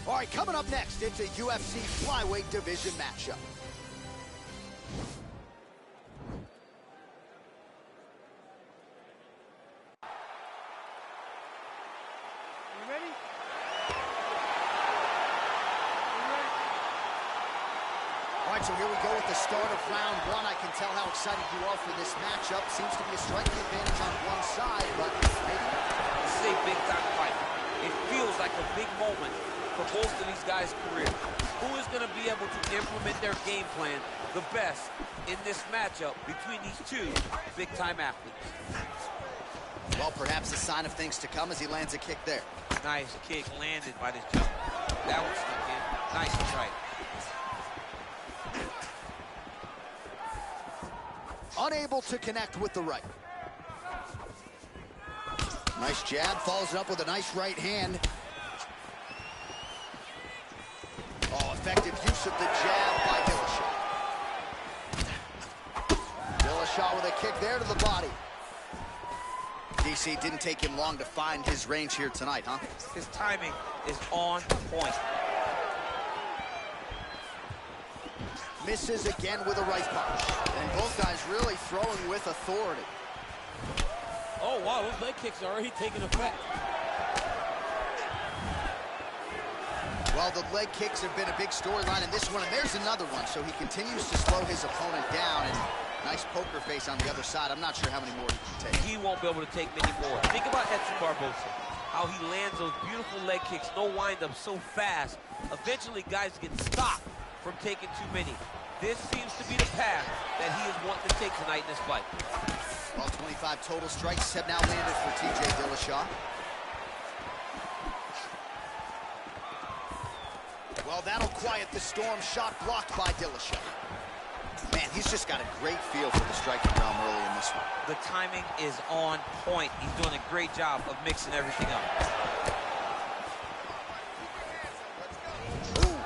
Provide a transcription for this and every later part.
All right, coming up next, it's a UFC flyweight division matchup. You ready? All right, so here we go with the start of round one. I can tell how excited you are for this matchup. Seems to be a striking advantage on one side, but maybe. This is a big-time fight. It feels like a big moment for both of these guys' careers. Who is going to be able to implement their game plan the best in this matchup between these two big-time athletes? Well, perhaps a sign of things to come as he lands a kick there. Nice kick landed by this jump. That was sneak in. Nice strike. Unable to connect with the right. Nice jab, follows it up with a nice right hand. Oh, effective use of the jab by Dillashaw. Dillashaw with a kick there to the body. DC, didn't take him long to find his range here tonight, huh? His timing is on point. Misses again with a right punch. And both guys really throwing with authority. Oh, wow, those leg kicks are already taking effect. Well, the leg kicks have been a big storyline in this one, and there's another one. So he continues to slow his opponent down, and nice poker face on the other side. I'm not sure how many more he can take. He won't be able to take many more. Think about Edson Barboza, how he lands those beautiful leg kicks, no wind-up so fast. Eventually, guys get stopped from taking too many. This seems to be the path that he is wanting to take tonight in this fight. Well, 25 total strikes have now landed for TJ Dillashaw. Well, that'll quiet the storm. Shot blocked by Dillashaw. Man, he's just got a great feel for the striking realm early in this one. The timing is on point. He's doing a great job of mixing everything up. Ooh.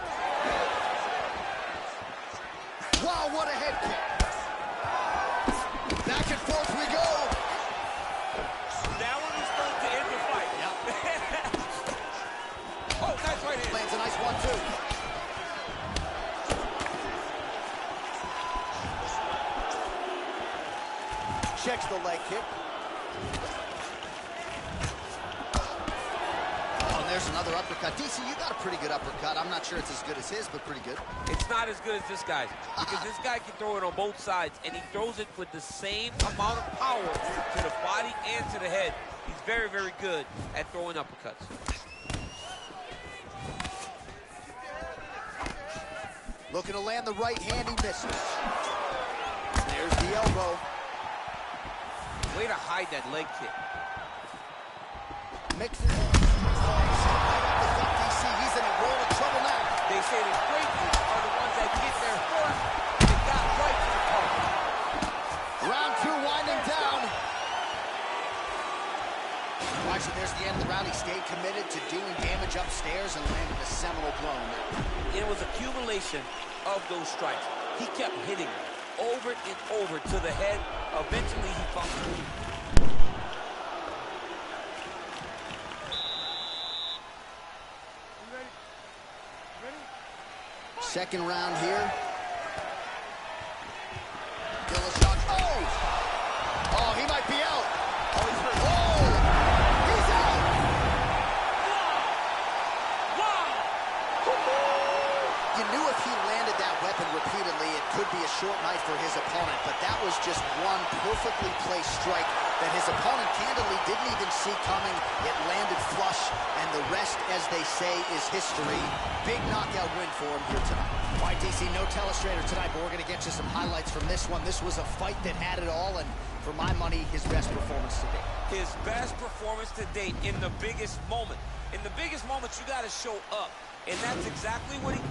Wow, what a head kick. Back and forth we go. That one is going to end the fight. Yep. Oh, nice right hand. Lands a nice 1-2. Checks the leg kick. Oh, and there's another uppercut. DC, you got a pretty good uppercut. I'm not sure it's as good as his, but pretty good. It's not as good as this guy's, because this guy can throw it on both sides, and he throws it with the same amount of power to the body and to the head. He's very, very good at throwing uppercuts. Looking to land the right hand, he misses. There's the elbow. Way to hide that leg kick. Mixes. DC, he's in a world of trouble now. They say the greatest are the ones that get there first and got right to the target. Round two winding down. Watch it, there's the end of the round. He stayed committed to doing damage upstairs and landed a seminal blow. It was accumulation of those strikes. He kept hitting over and over to the head. Eventually, he fumbled. Second round here. Dillashaw. Oh! Oh, he might be out. Oh, he's hurt. Oh! He's out! Wow! You knew if he landed that weapon repeatedly, it could be a short night for his opponent, but that was just one perfectly placed strike that his opponent candidly didn't even see coming. It landed flush, and the rest, as they say, is history. Big knockout win for him here tonight. All right, DC, no telestrator tonight, but we're going to get you some highlights from this one. This was a fight that had it all, and for my money, his best performance to date. His best performance to date in the biggest moment. In the biggest moments, you got to show up, and that's exactly what he...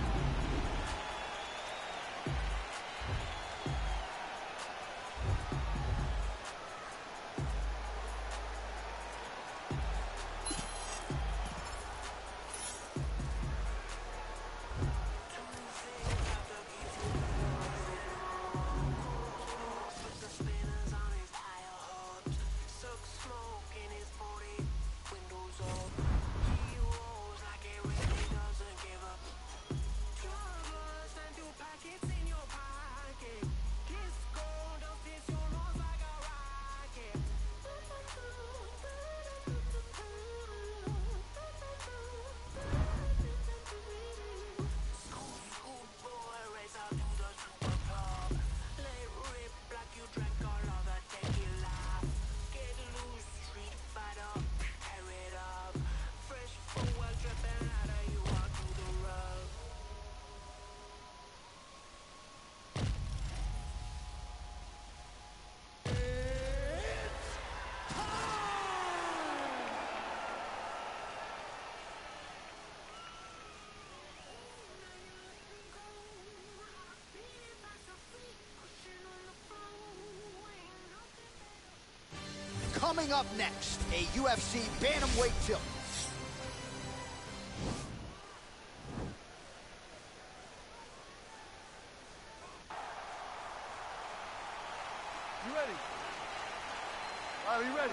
Coming up next, a UFC bantamweight tilt. You ready? Are you ready?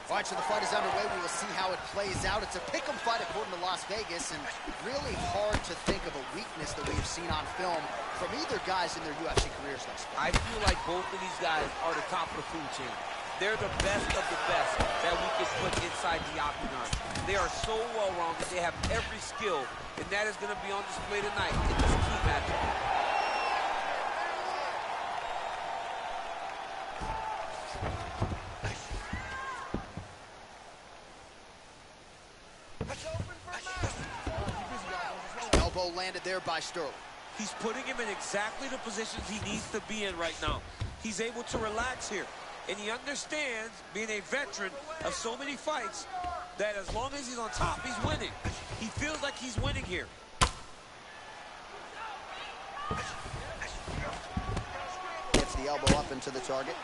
All right, so the fight is underway. We will see how it plays out. It's a pick'em fight according to Las Vegas, and really hard to think of a weakness that we've seen on film from either guys in their UFC careers thus far. I feel like both of these guys are the top of the food chain. They're the best of the best that we can put inside the octagon. They are so well-rounded. They have every skill, and that is going to be on display tonight in this key matchup. Landed there by Sterling. He's putting him in exactly the positions he needs to be in right now. He's able to relax here. And he understands, being a veteran of so many fights, that as long as he's on top, he's winning. He feels like he's winning here. Gets the elbow up into the target.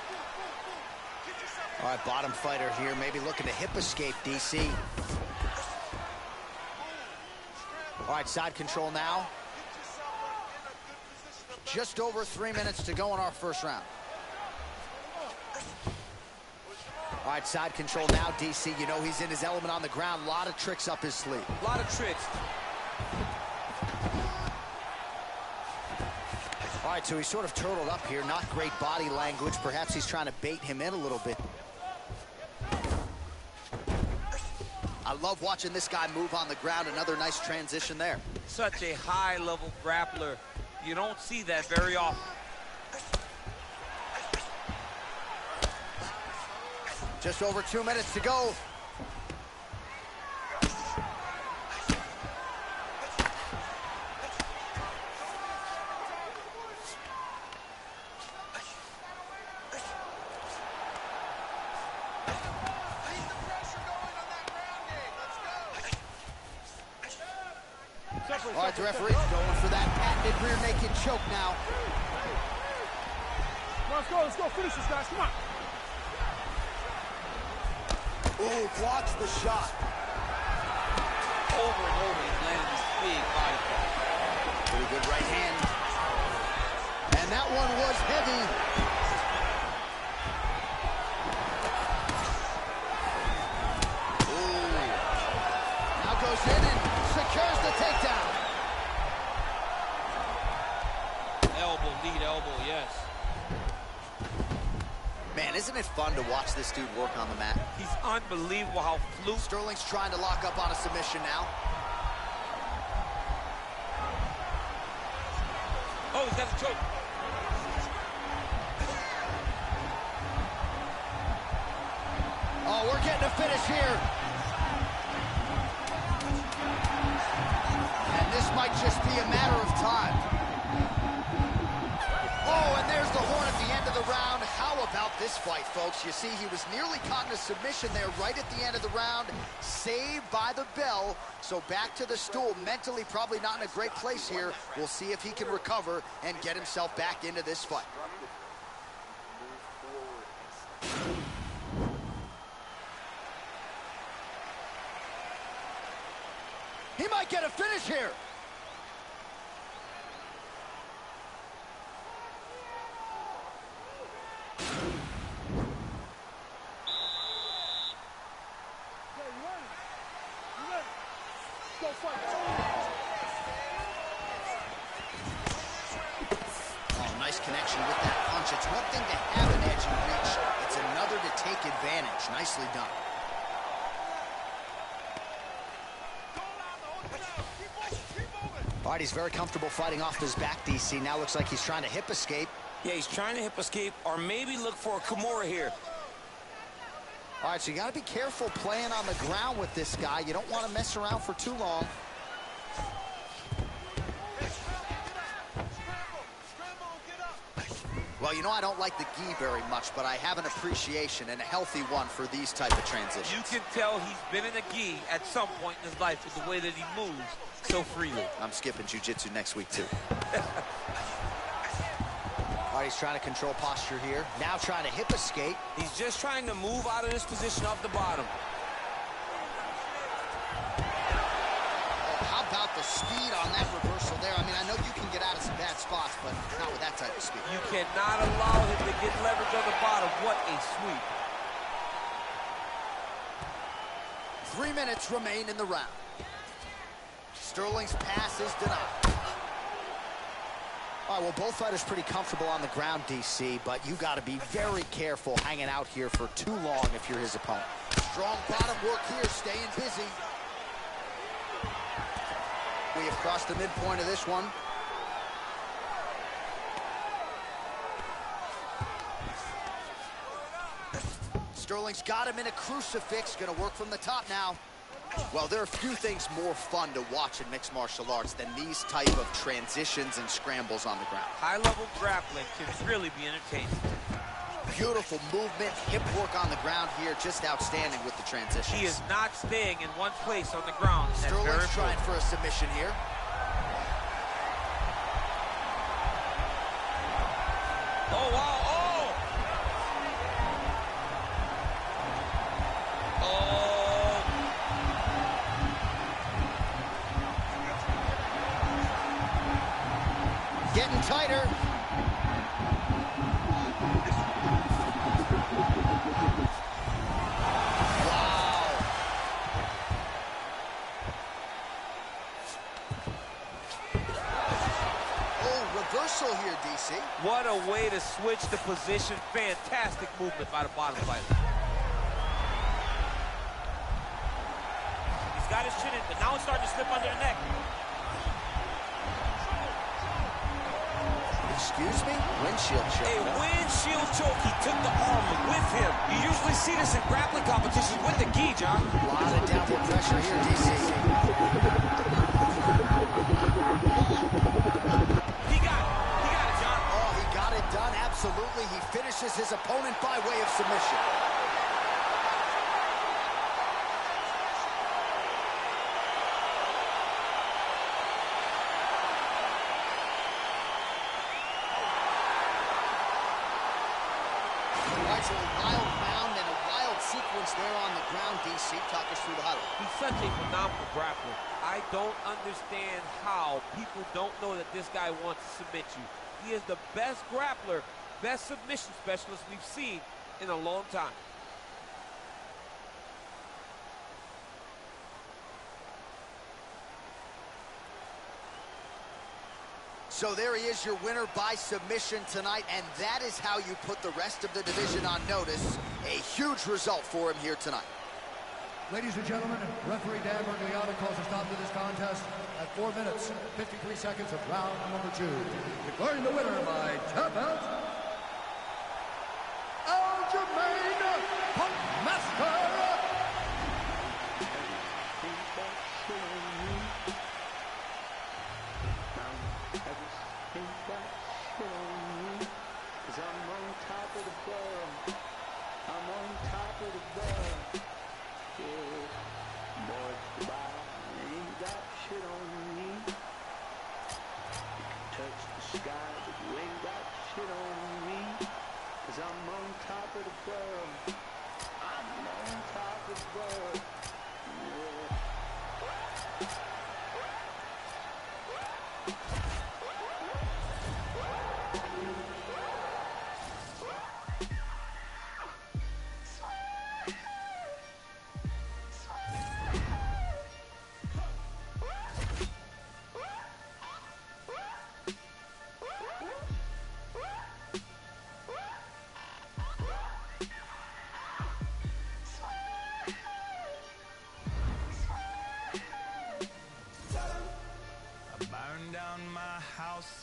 All right, bottom fighter here, maybe looking to hip escape, DC. All right, side control now. Just over 3 minutes to go in our first round. All right, side control now, DC. You know he's in his element on the ground. A lot of tricks up his sleeve. A lot of tricks. All right, so he's sort of turtled up here. Not great body language. Perhaps he's trying to bait him in a little bit. I love watching this guy move on the ground. Another nice transition there. Such a high-level grappler. You don't see that very often. Just over 2 minutes to go. All right, the referee's going for that patented rear naked choke now. Let's go, finish this, guys, come on. Ooh, blocks the shot. Over and over, he's landing these big body shots. Pretty good right hand. And that one was heavy. Ooh. Now goes in and secures the takedown. Elbow, lead elbow, yes. Man, isn't it fun to watch this dude work on the mat? He's unbelievable how fluid. Sterling's trying to lock up on a submission now. Oh, he's got the choke. Oh, we're getting a finish here. And this might just be a matter of time. Oh, and there's the horn at the end of the round. How about this fight, folks? You see, he was nearly caught in a submission there right at the end of the round. Saved by the bell. So back to the stool. Mentally probably not in a great place here. We'll see if he can recover and get himself back into this fight. He might get a finish here. Connection with that punch. It's one thing to have an edge and reach. It's another to take advantage. Nicely done. All right, he's very comfortable fighting off his back, DC. Now looks like he's trying to hip escape. Yeah, he's trying to hip escape or maybe look for a Kimura here. All right, so you got to be careful playing on the ground with this guy. You don't want to mess around for too long. Well, you know, I don't like the gi very much, but I have an appreciation and a healthy one for these type of transitions. You can tell he's been in a gi at some point in his life with the way that he moves so freely. I'm skipping jiu-jitsu next week, too. All right, he's trying to control posture here. Now trying to hip escape. He's just trying to move out of this position off the bottom. Oh, how about the speed on that reversal there? I mean, I know you can get out of some bad spots, but not with that type of speed. You cannot allow him to get leverage on the bottom. What a sweep. 3 minutes remain in the round. Sterling's pass is denied. All right, well, both fighters pretty comfortable on the ground, DC, but you got to be very careful hanging out here for too long if you're his opponent. Strong bottom work here, staying busy. We have crossed the midpoint of this one. Sterling's got him in a crucifix, gonna work from the top now. Well, there are few things more fun to watch in mixed martial arts than these type of transitions and scrambles on the ground. High-level grappling can really be entertaining. Beautiful movement, hip work on the ground here, just outstanding with the transitions. He is not staying in one place on the ground. Sterling's trying for a submission here. Oh, wow. Getting tighter. Wow. Oh, reversal here, DC. What a way to switch the position. Fantastic movement by the bottom fighter. He's got his chin in, but now it's starting to slip under the neck. Excuse me? Windshield choke. A windshield choke. He took the arm with him. You usually see this in grappling competitions with the gi, John. A lot of downward pressure here, DC. He got it, John. Oh, he got it done, absolutely. He finishes his opponent by way of submission. A wild round and a wild sequence there on the ground, DC. Talk us through the highlight. He's such a phenomenal grappler. I don't understand how people don't know that this guy wants to submit you. He is the best grappler, best submission specialist we've seen in a long time. So there he is, your winner by submission tonight, and that is how you put the rest of the division on notice. A huge result for him here tonight. Ladies and gentlemen, referee Dan Bergliano calls a stop to this contest at 4 minutes, 53 seconds of round number 2. Declaring the winner by tap out, Aljamain Punkmaster.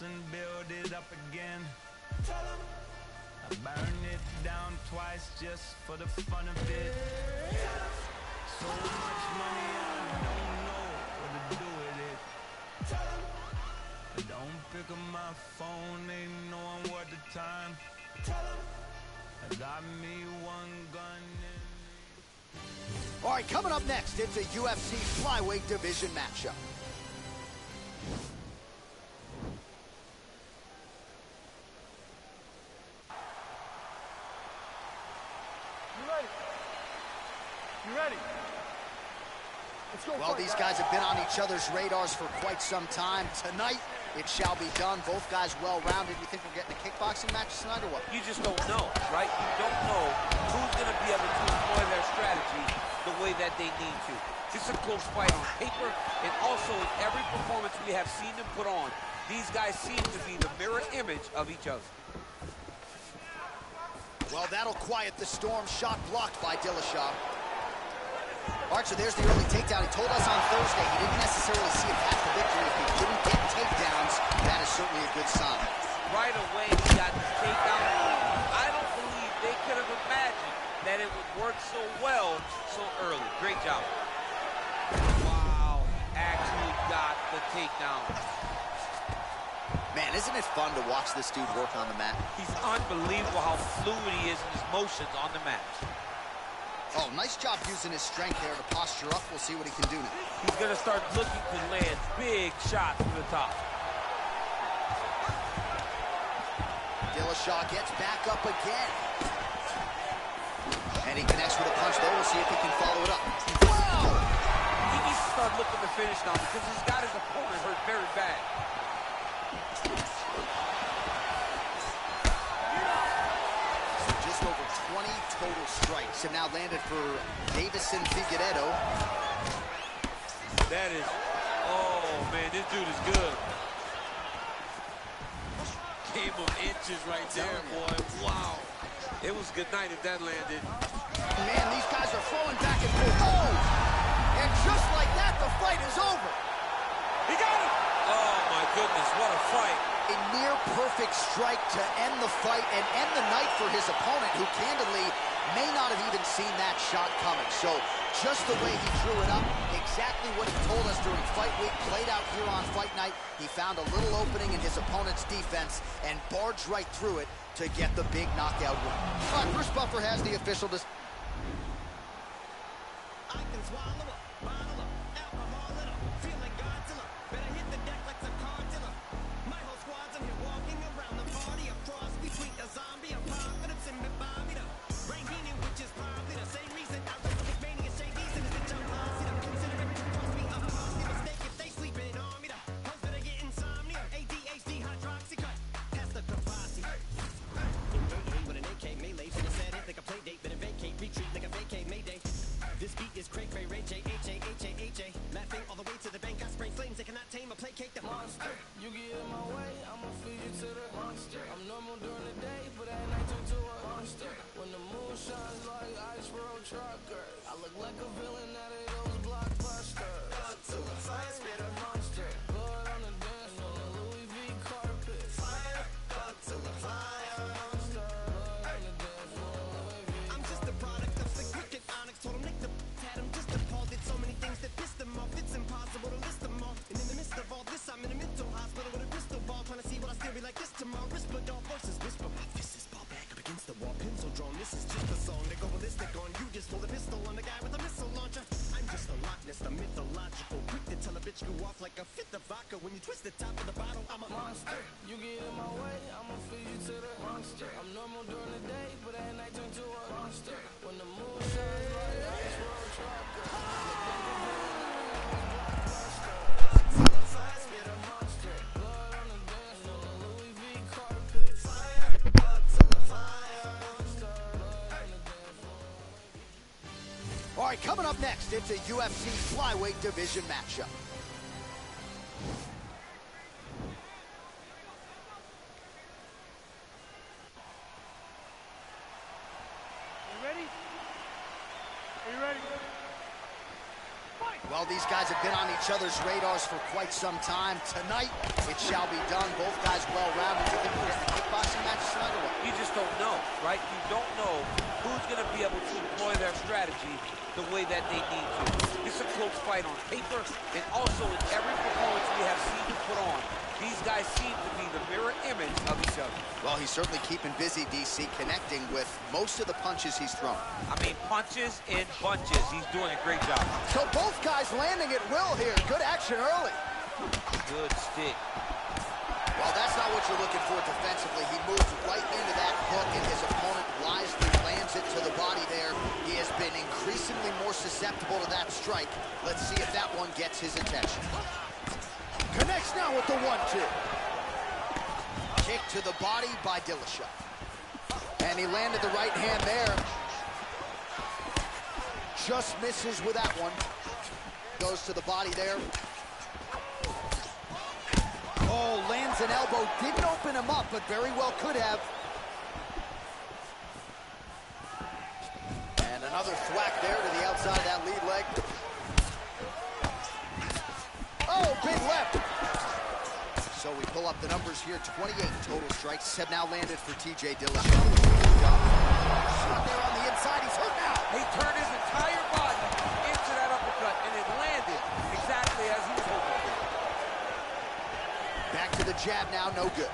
And build it up again. I burn it down twice just for the fun of it. So much money I don't know what to do with it. I don't pick up my phone, they know I'm worth the time. I got me one gun in. All right, coming up next, it's a UFC flyweight division matchup. ready? Let's go. Well, these guys have been on each other's radars for quite some time. Tonight, it shall be done. Both guys well-rounded. You think we're getting a kickboxing match tonight or what? You just don't know, right? You don't know who's going to be able to employ their strategy the way that they need to. It's a close fight on paper, and also in every performance we have seen them put on, these guys seem to be the mirror image of each other. Well, that'll quiet the storm. Shot blocked by Dillashaw. Archer, there's the early takedown. He told us on Thursday he didn't necessarily see a path to victory if he didn't get takedowns. That is certainly a good sign. Right away, he got the takedown. I don't believe they could have imagined that it would work so well so early. Great job. Wow, he actually got the takedown. Man, isn't it fun to watch this dude work on the mat? He's unbelievable how fluid he is in his motions on the mat. Oh, nice job using his strength there to posture up. We'll see what he can do now. He's going to start looking to land big shots from the top. Dillashaw gets back up again. And he connects with a punch, though. We'll see if he can follow it up. Whoa! He needs to start looking to finish now because he's got his opponent hurt very bad. Just over 20 total strikes have now landed for Davison Figueiredo. That is, oh man, this dude is good. Game of inches right there, boy. Wow. It was good night if that landed. Man, these guys are throwing back and forth. Oh! And just like that, the fight is over. He got it! Oh my goodness, what a fight. A near-perfect strike to end the fight and end the night for his opponent, who candidly may not have even seen that shot coming. So just the way he drew it up, exactly what he told us during fight week, played out here on fight night. He found a little opening in his opponent's defense and barged right through it to get the big knockout win. All right, Bruce Buffer has the official decision. I can swallow up, bottle up, alcohol it up, feel like Godzilla. Better hit the deck like some cartilla. My whole squad's in here walking around the party, a cross between a zombie apocalypse and Bobby. Rain healing, which is probably the same reason I wrote the mania shades and the jump lost. Consider every cross me a costly mistake if they sleeping on me. Hoes better get insomnia, ADHD, hydroxycut, pass the capacity. With an AK melee, finna set it like a play date, better vacate, retreat like a vacate mayday. This beat is cray cray, Ray J, H-A, laughing all the way to the bank. I spray flames, they cannot tame or placate the monster. You get in my way, I'ma feed you to the monster. I'm normal during the day, but at night turn to a monster. When the moon shines like ice road truckers, I look like a villain out of those blockbusters. Got to the fire, spit a monster. Blood on the dance floor, the Louis V carpet. Fire, got to the fire, monster. Blood on the dance floor, Louis V. I'm just a product of the cricket onyx. Told him Nick the had him just appalled. Did so many things that pissed him off. It's impossible to list them all. And in the midst of all this, I'm in a mental hospital with a crystal ball, trying to see what I still be like this tomorrow. Whisper dog versus whisper. My fist is ball back up against the wall, pencil drawn. This is just a song. They go ballistic on you. Just pull the pistol on the guy with a missile launcher. I'm just a Loch Ness, the mythological. Quick to tell a bitch go off like a fifth of vodka. When you twist the top of the bottle, I'm a monster. You get in my way, I'ma feed you to the monster. I'm normal during the day, but at night turn to a monster. When the moon shines like ice road truckers. Spit a monster. Blood on the dance floor, the Louis V carpet. Fire, blood to the fire, monster. Blood on the dance floor. All right, coming up next, it's a UFC flyweight division matchup. You ready? Are you ready? Fight! Well, these guys have been on each other's radars for quite some time. Tonight, it shall be done. Both guys well-rounded. You think we're getting a kickboxing match tonight or what? You just don't know, right? You don't know who's going to be able to employ their strategy the way that they need to. It's a close fight on paper, and also in every performance we have seen him put on, these guys seem to be the mirror image of each other. Well, he's certainly keeping busy, DC, connecting with most of the punches he's thrown. I mean, punches in bunches. He's doing a great job. So both guys landing at will here. Good action early. Good stick. Well, that's not what you're looking for defensively. He moves right into that hook, and his opponent wisely lands it to the body there. He has been increasingly more susceptible to that strike. Let's see if that one gets his attention. Connects now with the 1-2. Kick to the body by Dillashaw. And he landed the right hand there. Just misses with that one. Goes to the body there. Oh, lands an elbow. Didn't open him up, but very well could have. And another thwack there to the outside of that lead leg. Oh, big left. So we pull up the numbers here. 28 total strikes have now landed for TJ Dillashaw. Shot there on the inside. He's hurt now. He turned his entire body into that uppercut, and it landed exactly as he was hoping. Back to the jab now, no good.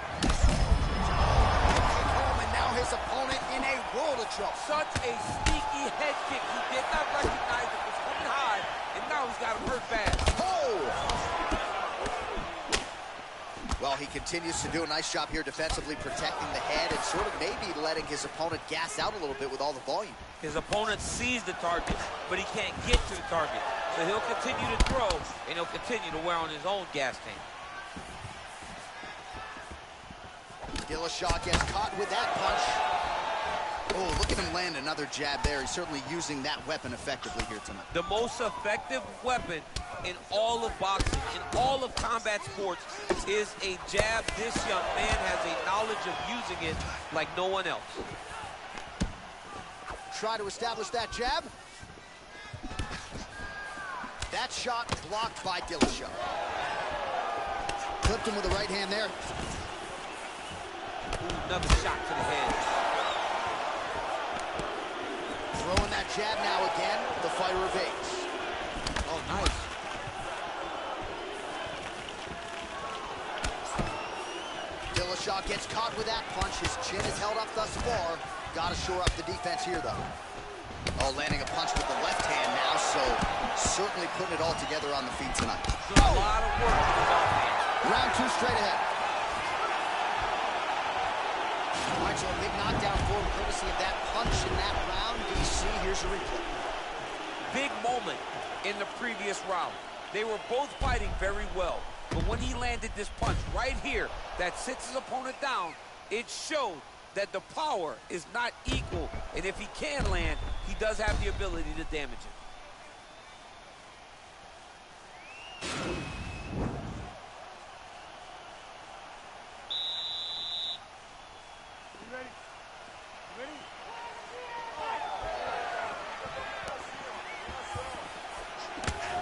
Home, and now his opponent in a world of trouble. Such a sneaky head kick. He did not recognize it was coming high, and now he's got him hurt bad. Oh! Well, he continues to do a nice job here defensively, protecting the head and sort of maybe letting his opponent gas out a little bit with all the volume. His opponent sees the target, but he can't get to the target. So he'll continue to throw, and he'll continue to wear on his own gas tank. Dillashaw gets caught with that punch. Oh, look at him land another jab there. He's certainly using that weapon effectively here tonight. The most effective weapon in all of boxing, in all of combat sports, is a jab. This young man has a knowledge of using it like no one else. Try to establish that jab. That shot blocked by Dillashaw. Clipped him with the right hand there. Ooh, another shot to the head. Throwing that jab now again. The fighter evades. Oh, nice. Dillashaw gets caught with that punch. His chin is held up thus far. Got to shore up the defense here, though. Oh, landing a punch with the left hand now, so certainly putting it all together on the feet tonight. Doing a lot of work with his offhand. Round 2 straight ahead. All right, so a big knockdown for him, courtesy of that punch in that round. DC, here's your replay. Big moment in the previous round. They were both fighting very well, but when he landed this punch right here that sits his opponent down, it showed that the power is not equal, and if he can land, he does have the ability to damage it.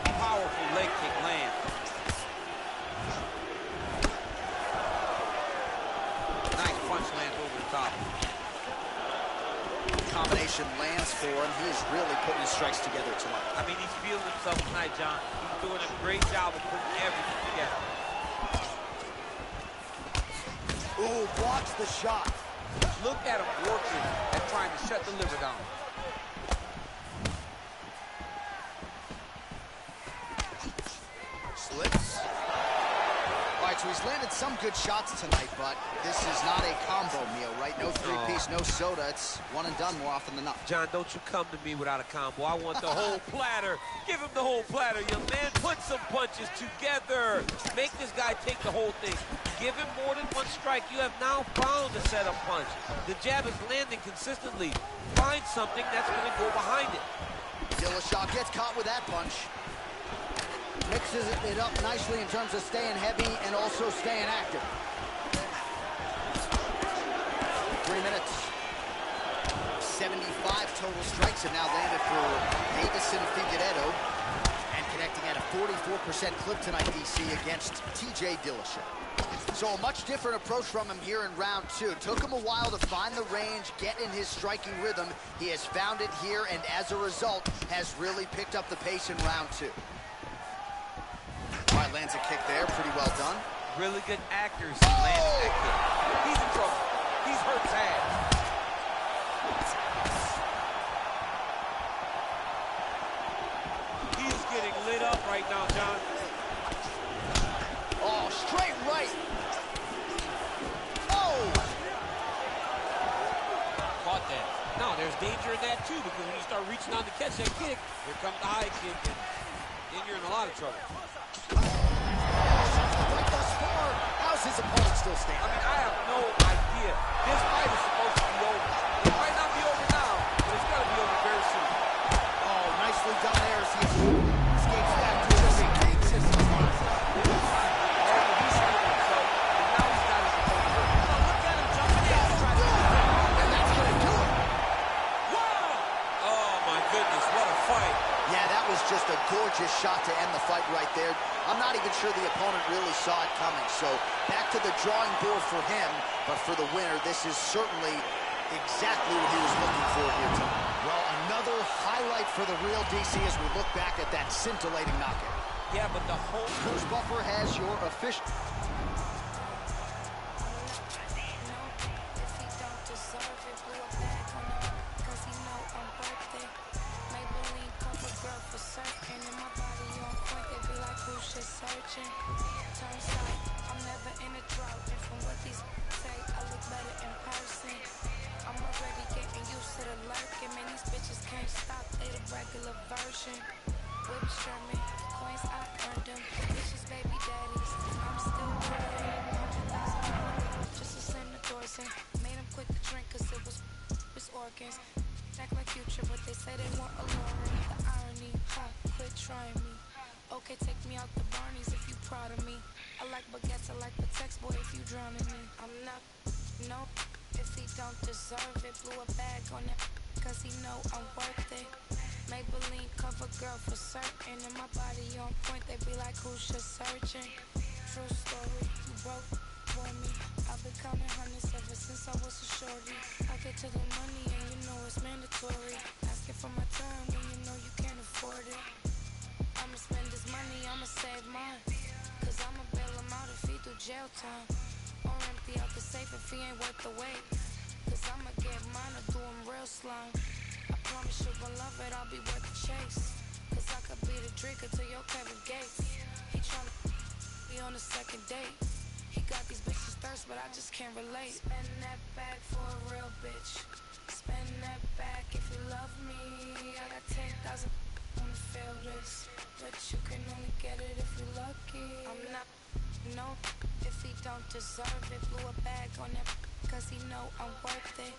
Powerful leg kick lands. Nice punch lands over the top. Combination lands for him. He is really putting his strikes together tonight. I mean, he's feeling himself tonight, John. He's doing a great job of putting everything together. Ooh, blocks the shot. Look at him working at trying to shut the liver down. Slips. All right, so he's landed some good shots tonight, but this is not a combo meal, right? No three-piece, no soda. It's one and done more often than not. John, don't you come to me without a combo. I want the whole platter. Give him the whole platter, young man. Put some punches together. Make this guy take the whole thing. Give him more than one strike. You have now found a setup punch. The jab is landing consistently. Find something that's going to go behind it. Dillashaw gets caught with that punch. Mixes it up nicely in terms of staying heavy and also staying active. 3 minutes. 75 total strikes have now landed for Deiveson Figueiredo, and connecting at a 44% clip tonight, DC, against TJ Dillashaw. So a much different approach from him here in round 2. Took him a while to find the range, get in his striking rhythm. He has found it here, and as a result, has really picked up the pace in round 2. All right, lands a kick there, pretty well done. Really good accuracy landing that kick. He's in trouble. He's hurt bad. He's getting lit up right now, John. Oh, straight right. Oh! Caught that. No, there's danger in catch that kick. Here comes the high kick, and then you're in a lot of trouble. Right thus far, how's his opponent still standing? I mean, I have no idea. This fight is supposed to be over. It might not be over now, but it's got to be over very soon. Oh, nicely done there as he escapes back to his ring. Just a gorgeous shot to end the fight right there. I'm not even sure the opponent really saw it coming. So back to the drawing board for him, but for the winner, this is certainly exactly what he was looking for here tonight. Well, another highlight for the real DC as we look back at that scintillating knockout. Yeah, but the whole Bruce Buffer has your official. I'm never in a drought, and from what these say, I look better in person. I'm already getting used to the lurking, man, these bitches can't stop, they the regular version. Whip Sherman, coins I earned them, bitches baby daddies, I'm still working. $100,000 just to slam the doors in, made them quit the drink cause it was his organs. Act like Future, but they say they want alluring. The irony, ha, quit trying me. Okay, take me out the Barneys if you proud of me. I like baguettes, I like the text, boy, if you drowning me. I'm not, no, if he don't deserve it. Blew a bag on it, cause he know I'm worth it. Maybelline cover girl for certain. And my body on point, they be like, who's just searching? True story, you broke for me. I've been counting hundreds ever since I was a shorty. I get to the money and you know it's mandatory. Asking for my time when you know you can't afford it. I'ma spend this money, I'ma save mine. Cause I'ma bail him out if he do jail time. Or empty out the safe if he ain't worth the wait. Cause I'ma get mine or do him real slime. I promise you gon' love it, I'll be worth the chase. Cause I could be the drinker to your Kevin Gates. He tryna be on the second date. He got these bitches thirst, but I just can't relate. Spend that bag for a real bitch. Spend that bag if you love me. I got 10,000 wanna feel this, but you can only get it if you're lucky. I'm not, no, if he don't deserve it. Blew a bag on that, cause he know I'm worth it.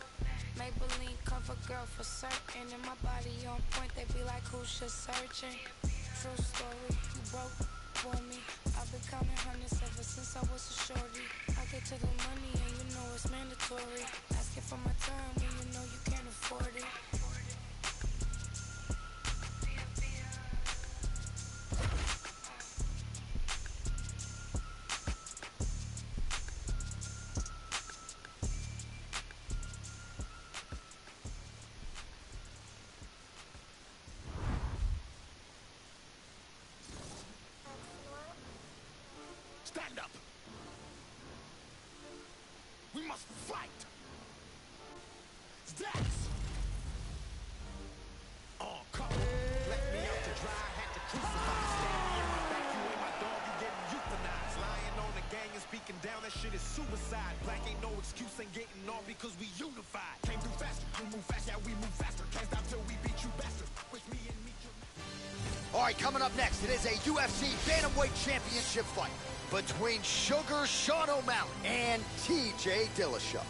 Maybelline cover girl for certain. And my body on point, they be like, who's just searching? True story, you broke for me. I've been counting hundreds ever since I was a shorty. I get to the money and you know it's mandatory. Asking for my time when you know you can't afford it. Stand up! We must fight! That's... Oh, come on. Left me out to dry, had to crucify. Standing in my back, you ain't my dog, you getting euthanized. Lying on the gang and speaking down, that shit is suicide. Black ain't no excuse, ain't getting off because we unified. Came through faster, you move fast, yeah, we move faster. Can't stop till we beat you bastards. Wish me and meet your... All right, coming up next, it is a UFC Bantamweight Championship fight between Sugar Sean O'Malley and TJ Dillashaw.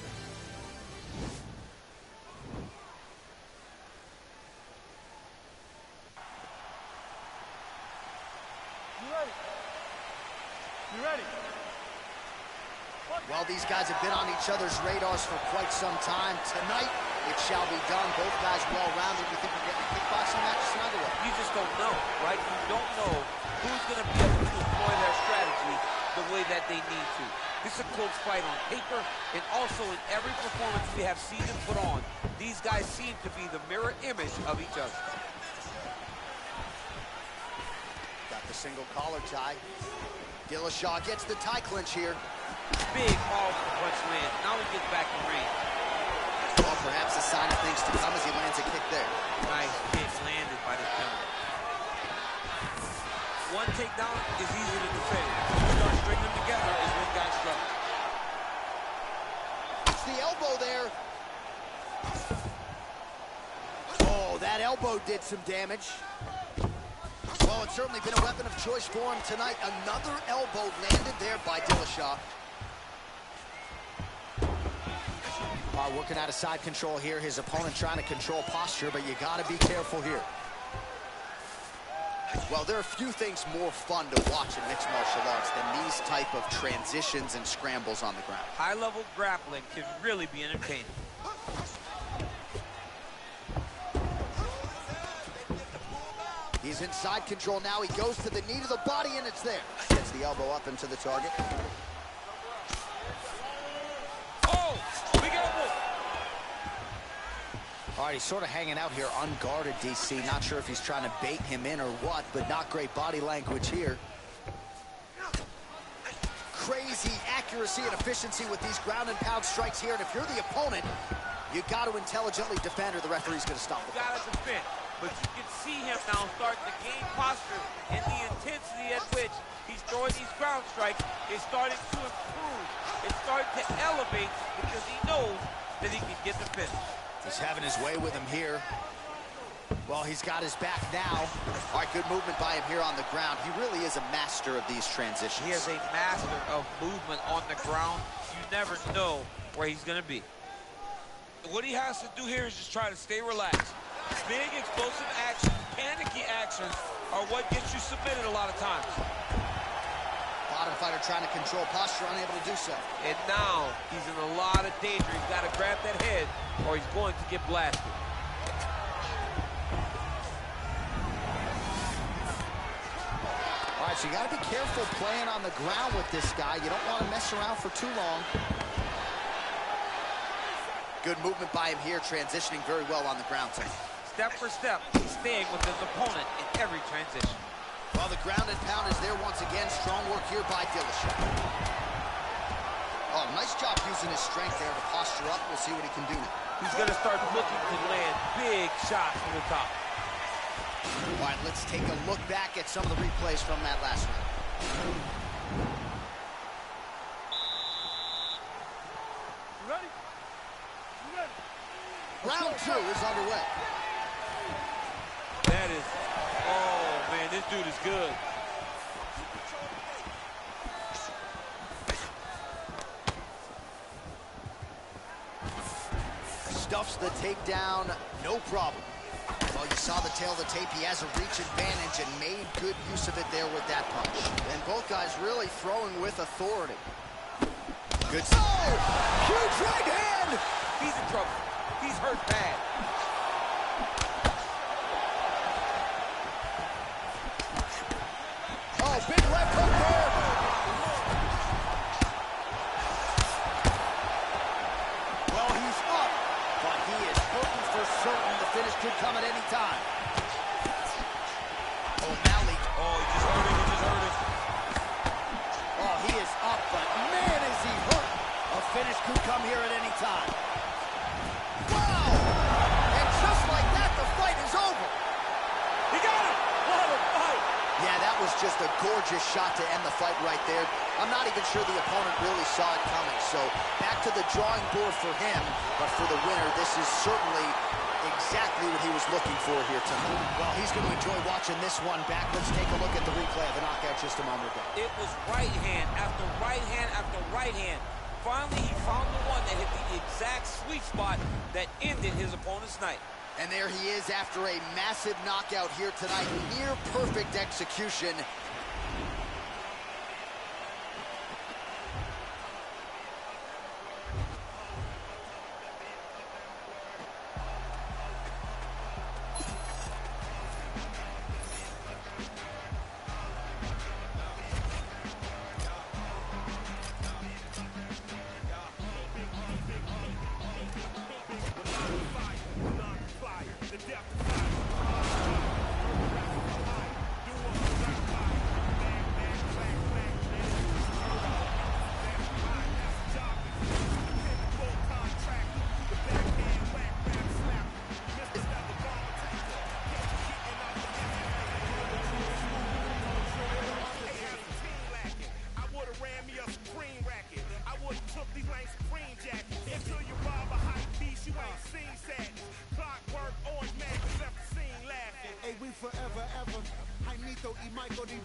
You ready? You ready? Well, these guys have been on each other's radars for quite some time. Tonight, it shall be done. Both guys well-rounded. You think we're getting a kickboxing match tonight or what? You just don't know, right? You don't know who's going to be able to employ their strategy the way that they need to. This is a close fight on paper, and also in every performance we have seen them put on. These guys seem to be the mirror image of each other. Got the single collar tie. Dillashaw gets the tie clinch here. Big, powerful punch lands. Now he gets back in range. Well, perhaps a sign of things to come as he lands a kick there. Nice kick landed by this gentleman. One takedown is easy to defend. You start stringing them together is when guys struggle. It's the elbow there. Oh, that elbow did some damage. Well, it's certainly been a weapon of choice for him tonight. Another elbow landed there by Dillashaw. Working out of side control here. His opponent trying to control posture, but you got to be careful here. Well, there are few things more fun to watch in mixed martial arts than these type of transitions and scrambles on the ground. High-level grappling can really be entertaining. He's in side control now. He goes to the knee to the body, and it's there. Gets the elbow up into the target. Oh, big elbow. All right, he's sort of hanging out here unguarded, DC. Not sure if he's trying to bait him in or what, but not great body language here. Crazy accuracy and efficiency with these ground and pound strikes here. And if you're the opponent, you got to intelligently defend, or the referee's going to stop the fight. Got to defend, but you can see him now starting to gain posture, and the intensity at which he's throwing these ground strikes is starting to improve. It's starting to elevate because he knows that he can get the finish. He's having his way with him here. Well, he's got his back now. All right, good movement by him here on the ground. He really is a master of these transitions. He is a master of movement on the ground. You never know where he's going to be. What he has to do here is just try to stay relaxed. Big, explosive actions, panicky actions are what gets you submitted a lot of times. Bottom fighter trying to control posture, unable to do so. And now he's in a lot of danger. He's got to grab that head or he's going to get blasted. All right, so you got to be careful playing on the ground with this guy. You don't want to mess around for too long. Good movement by him here, transitioning very well on the ground tonight. Step for step, he's staying with his opponent in every transition. Well, the ground and pound is there once again. Strong work here by Dillashaw. Oh, nice job using his strength there to posture up. We'll see what he can do now. He's going to start looking to land big shots from the top. All right, let's take a look back at some of the replays from that last round. You ready? You ready? Round 2 is underway. That is, oh man, this dude is good. Stuffs the takedown, no problem. Well, you saw the tail of the tape. He has a reach advantage and made good use of it there with that punch. And both guys really throwing with authority. Good. Oh! Huge right hand! He's in trouble. He's hurt bad. Oh, big left hook there. Well, he's up, but he is hurting for certain. The finish could come at any time. O'Malley. Oh, he just hurt him. He just hurt him. Oh, he is up, but man, is he hurt. A finish could come here at any time. Wow! And just like that, the fight is over. He got him! What a fight! Yeah, that was just a gorgeous shot to end the fight right there. I'm not even sure the opponent really saw it coming. So back to the drawing board for him. But for the winner, this is certainly exactly what he was looking for here tonight. Well, he's going to enjoy watching this one back. Let's take a look at the replay of the knockout just a moment ago. It was right hand after right hand after right hand. Finally, he found the one that hit the exact sweet spot that ended his opponent's night. And there he is after a massive knockout here tonight. Near perfect execution.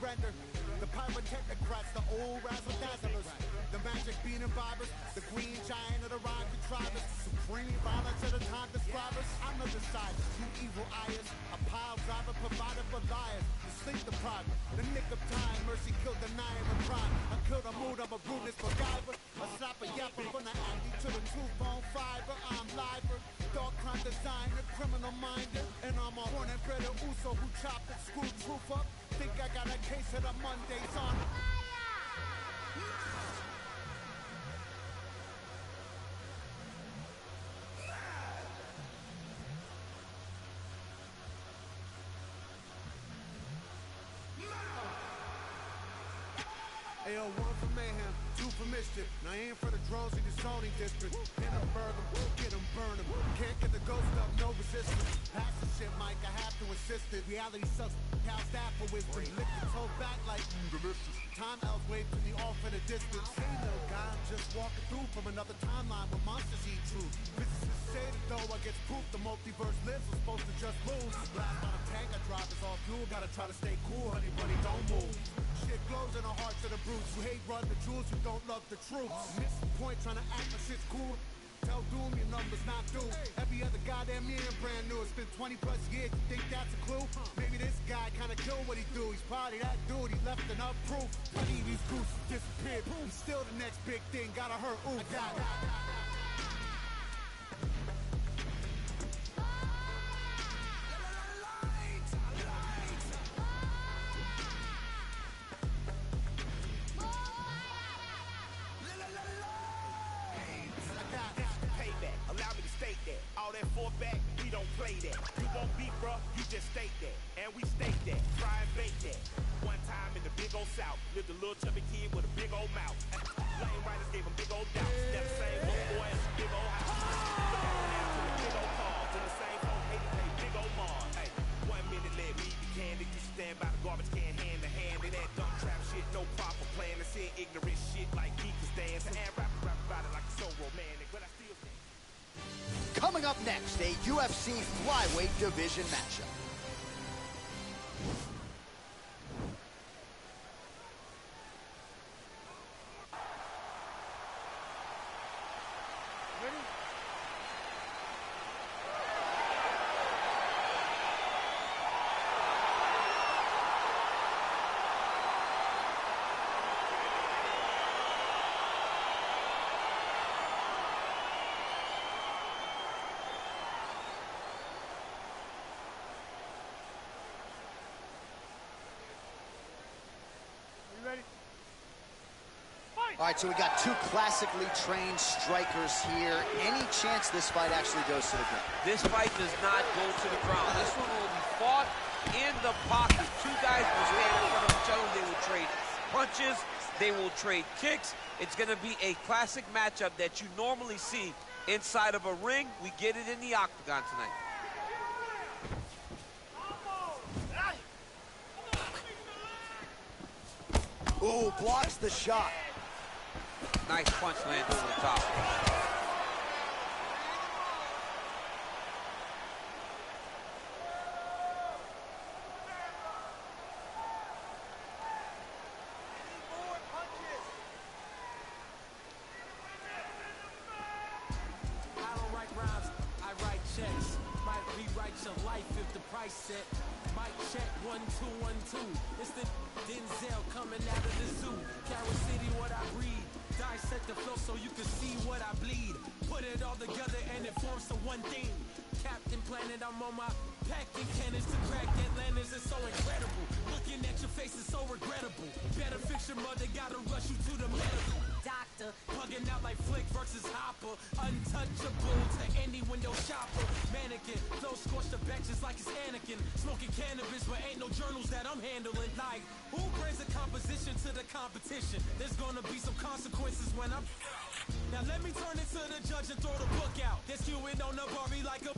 surrender. The pyrotechnocrats, the old razzle-dazzlers, the magic bean imbibers, the green giant of the rhyme contrivers, supreme violence of the time describers. I'm the decider, you evil eyes, a pile driver, provider for liars, the sleep deprived, the nick of time, mercy killed the nine of crime. I killed a mood, I'm a rudeness MacGyver, a slapper yapper from the Andy to the truth bone fiber. I'm liver, dark crime designer, criminal minded, and I'm a born and bred Uso who chopped and screwed truth up. Think I got a case of the Mondays on. Ayo, 1 for mayhem, 2 for mischief. Now aim for the drones in the zoning district. Hit them, burn them, get them, burn them. Can't get the ghost up, no resistance. Pass the shit, Mike, I have to insist it. Reality sucks, how's that for wisdom? Lick the toe back like delicious. Time else wave to the off in the distance. Hey little guy, I'm just walking through from another timeline where monsters eat truth. Physicists say that though I get proof the multiverse lives, I'm supposed to just lose. Blast on a tank, I drive is all fuel. Gotta try to stay cool, honey bunny, don't move. Shit glows in the hearts of the brutes. You hate run the jewels, you don't love the troops. Miss the point trying to act like shit's cool. Tell Doom your numbers not due. Every other goddamn year brand new. It's been 20 plus years, you think that's a clue? Maybe this guy kinda killed what he do. He's probably that dude, he left enough proof. Honey, these gooses disappeared. He's still the next big thing, gotta hurt. Ooh, I got it. Back, we don't play that. You won't beat, bro, you just state that. And we state that, try and bake that. One time in the big old South, lived a little chubby kid with a big old mouth. Lame writers gave him big old doubts. Now the same little boy has a big old house. Look at him now to the big old cars. And the same folk hated they big old Mars. Hey, 1 minute let me be candid. You stand by the garbage can hand to hand. And that dumb trap shit, no proper plan. To say ignorant shit like geekers dance. And rap about it like it's so romantic. But I still think. Coming up next, a UFC flyweight division matchup. All right, so we got two classically trained strikers here. Any chance this fight actually goes to the ground? This fight does not go to the ground. This one will be fought in the pocket. Two guys will stand in front of each other. They will trade punches. They will trade kicks. It's going to be a classic matchup that you normally see inside of a ring. We get it in the octagon tonight. Ooh, blocks the shot. Nice punch lands over the top. I don't write rhymes, I write checks. Might rewrite your life if the price set. Mic check 1 2 1 2. It's the Denzel coming out of the zoo. Carol City, what I breathe. Dissect the flow so you can see what I bleed. Put it all together and it forms to one thing. Captain Planet, I'm on my packing cannons to crack Atlantis. It's so incredible. Looking at your face is so regrettable. Better fix your mother, gotta rush you to the medical doctor. Plugging out like Flick versus Hopper. Untouchable to any window shopper. Mannequin, flow scorched the benches like it's Anakin. Smoking cannabis, but ain't no journals that I'm handling. Like, who brings a composition to the competition? There's gonna be some consequences when I'm... Now let me turn it to the judge and throw the book out. They're skewing on the Barbie like a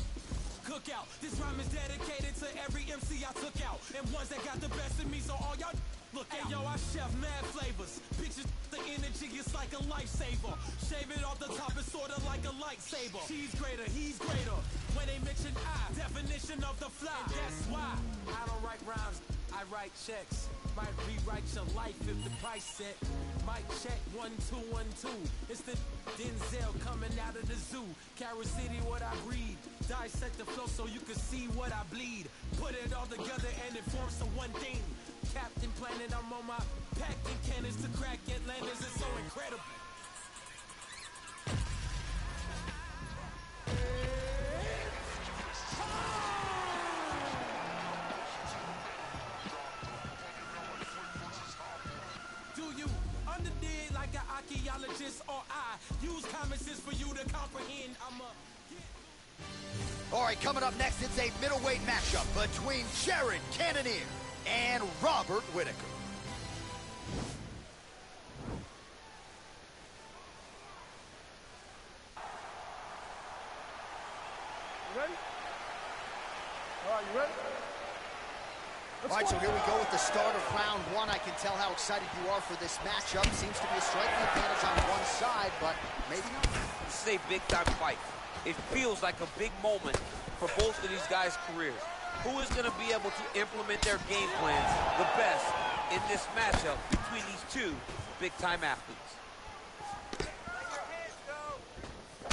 cookout. This rhyme is dedicated to every MC I took out. And ones that got the best of me, so all y'all look out. Hey, yo, I chef mad flavors. Pictures the energy, it's like a lifesaver. Shave it off the top, it's sorta like a lightsaber. She's greater, he's greater. When they mention I, definition of the fly. And that's why I don't write rhymes, I write checks. Might rewrite your life if the price set. Mic check 1 2 1 2. It's the Denzel coming out of the zoo. Carol City, what I breathe. Dissect the flow so you can see what I bleed. Put it all together and it forms some one thing. Captain Planet, I'm on my packing cannons to crack Atlantis. It's so incredible. Do you understand like an archaeologist, or I use common sense for you to comprehend? All right, coming up next, it's a middleweight matchup between Jared Cannonier and Robert Whitaker. You ready? All right, you ready? All right, so here we go with the start of round one. I can tell how excited you are for this matchup. Seems to be a striking advantage on one side, but maybe not. This is a big-time fight. It feels like a big moment for both of these guys' careers. Who is going to be able to implement their game plans the best in this matchup between these two big-time athletes?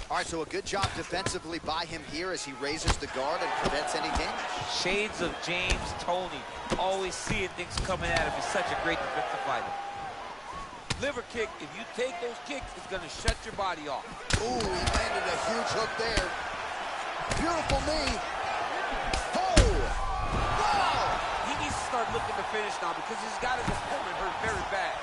All right, so a good job defensively by him here as he raises the guard and prevents any damage. Shades of James Toney. Always seeing things coming at him. He's such a great defensive fighter. Liver kick, if you take those kicks, it's going to shut your body off. Ooh, he landed a huge hook there. Beautiful knee. Oh! Wow! He needs to start looking to finish now because he's got his opponent hurt very bad.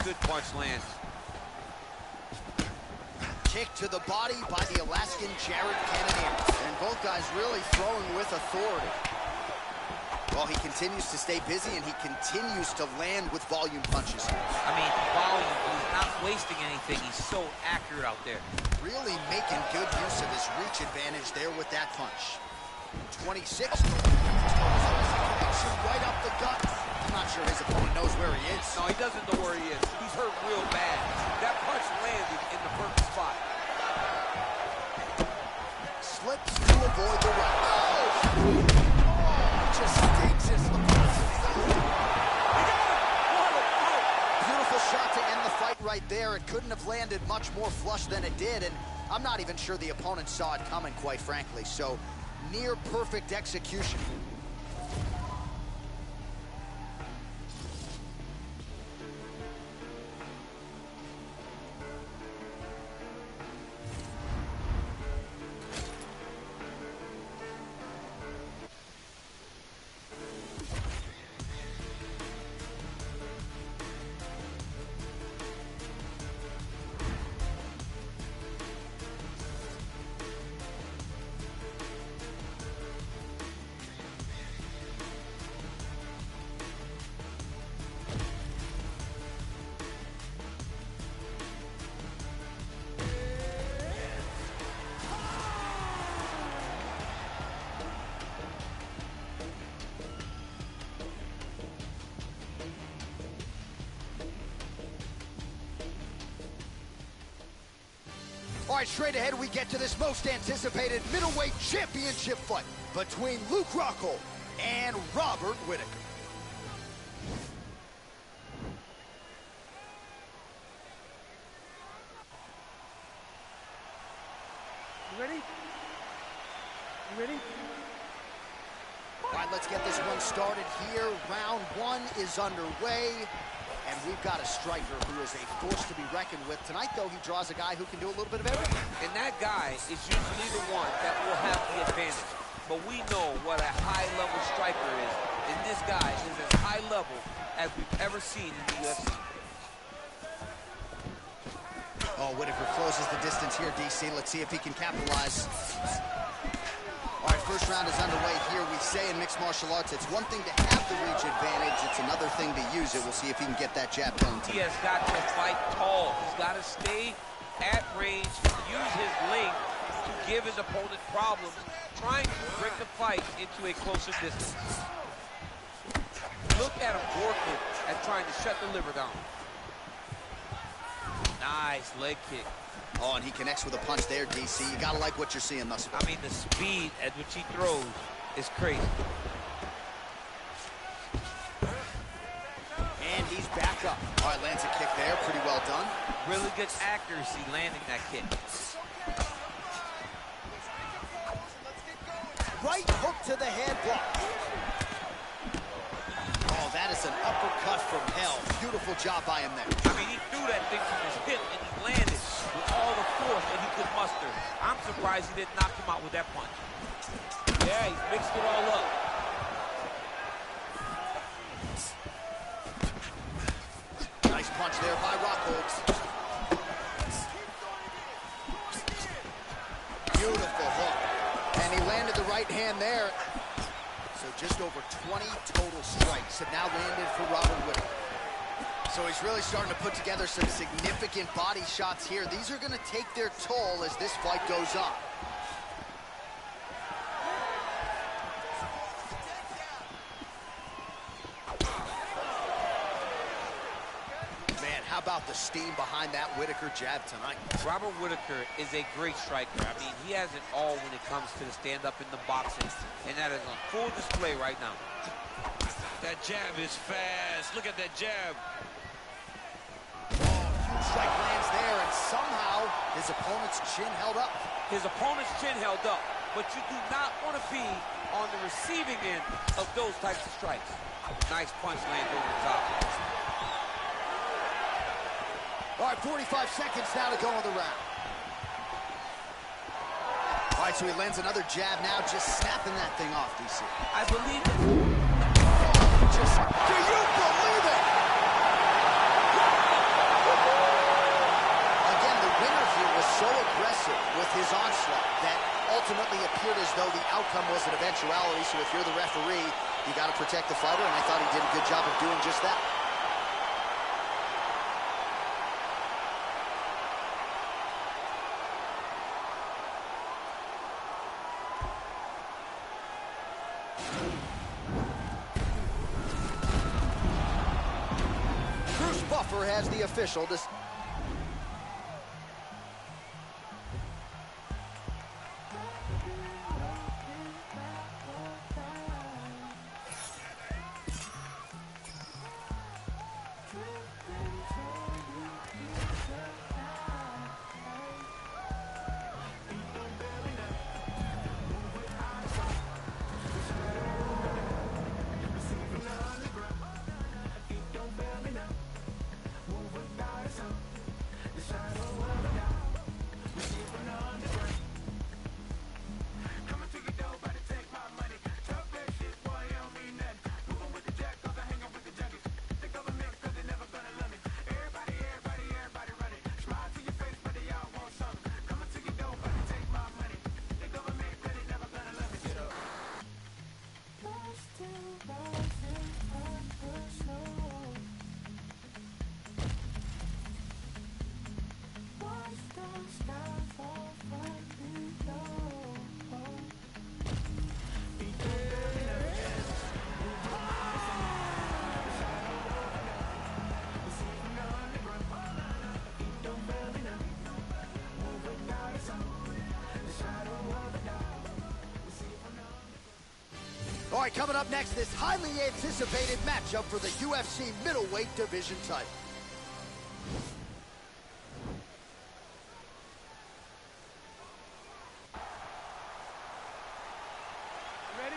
Good punch lands. Kick to the body by the Alaskan Jared Cannonier. And both guys really throwing with authority. Well, he continues to stay busy, and he continues to land with volume punches. I mean, volume. He's not wasting anything. He's so accurate out there. Really making good use of his reach advantage there with that punch. 26. Connection right up the gut. I'm not sure his opponent knows where he is. No, he doesn't know where he is. He's hurt real bad. That punch landed in the perfect spot. Slips to avoid the right. Oh! Just stings his opponent. Beautiful shot to end the fight right there. It couldn't have landed much more flush than it did, and I'm not even sure the opponent saw it coming, quite frankly. So, near perfect execution. All right, straight ahead we get to this most anticipated middleweight championship fight between Luke Rockhold and Robert Whitaker. You ready? You ready? All right, let's get this one started here. Round one is underway. And we've got a striker who is a force to be reckoned with. Tonight, though, he draws a guy who can do a little bit of everything. And that guy is usually the one that will have the advantage. But we know what a high-level striker is. And this guy is as high level as we've ever seen in the UFC. Oh, Whitaker closes the distance here, DC. Let's see if he can capitalize. All right, first round is underway here. We say in mixed martial arts, it's one thing to have the reach advantage. It's another thing to use it. We'll see if he can get that jab going. He has got to fight tall. He's got to stay at range, use his length to give his opponent problems, trying to bring the fight into a closer distance. Look at him working at trying to shut the liver down. Nice leg kick. Oh, and he connects with a punch there, DC. You gotta like what you're seeing thus far. I mean, the speed at which he throws is crazy. And he's back up. All right, lands a kick there. Pretty well done. Really good accuracy landing that kick. Right hook to the head block. Oh, that is an uppercut from hell. Beautiful job by him there. I mean, he threw that thing from his hip and he landed with all the force that he could muster. I'm surprised he didn't knock him out with that punch. Yeah, he mixed it all up. Nice punch there by Rockholds. Beautiful hook. And he landed the right hand there. So just over 20 total strikes have now landed for Robert Whittaker. So he's really starting to put together some significant body shots here. These are going to take their toll as this fight goes on. Man, how about the steam behind that Whittaker jab tonight? Robert Whittaker is a great striker. I mean, he has it all when it comes to the stand-up in the boxing, and that is on full display right now. That jab is fast. Look at that jab. Huge strike lands there, and somehow his opponent's chin held up. His opponent's chin held up, but you do not want to be on the receiving end of those types of strikes. Nice punch lands over the top. All right, 45 seconds now to go in the round. All right, so he lands another jab now, just snapping that thing off, DC. I believe it. Do you believe it? Again, the winner here was so aggressive with his onslaught that ultimately appeared as though the outcome was an eventuality. So if you're the referee, you got to protect the fighter, and I thought he did a good job of doing just that. Buffer has the official decision. All right, coming up next, this highly anticipated matchup for the UFC middleweight division title. Ready?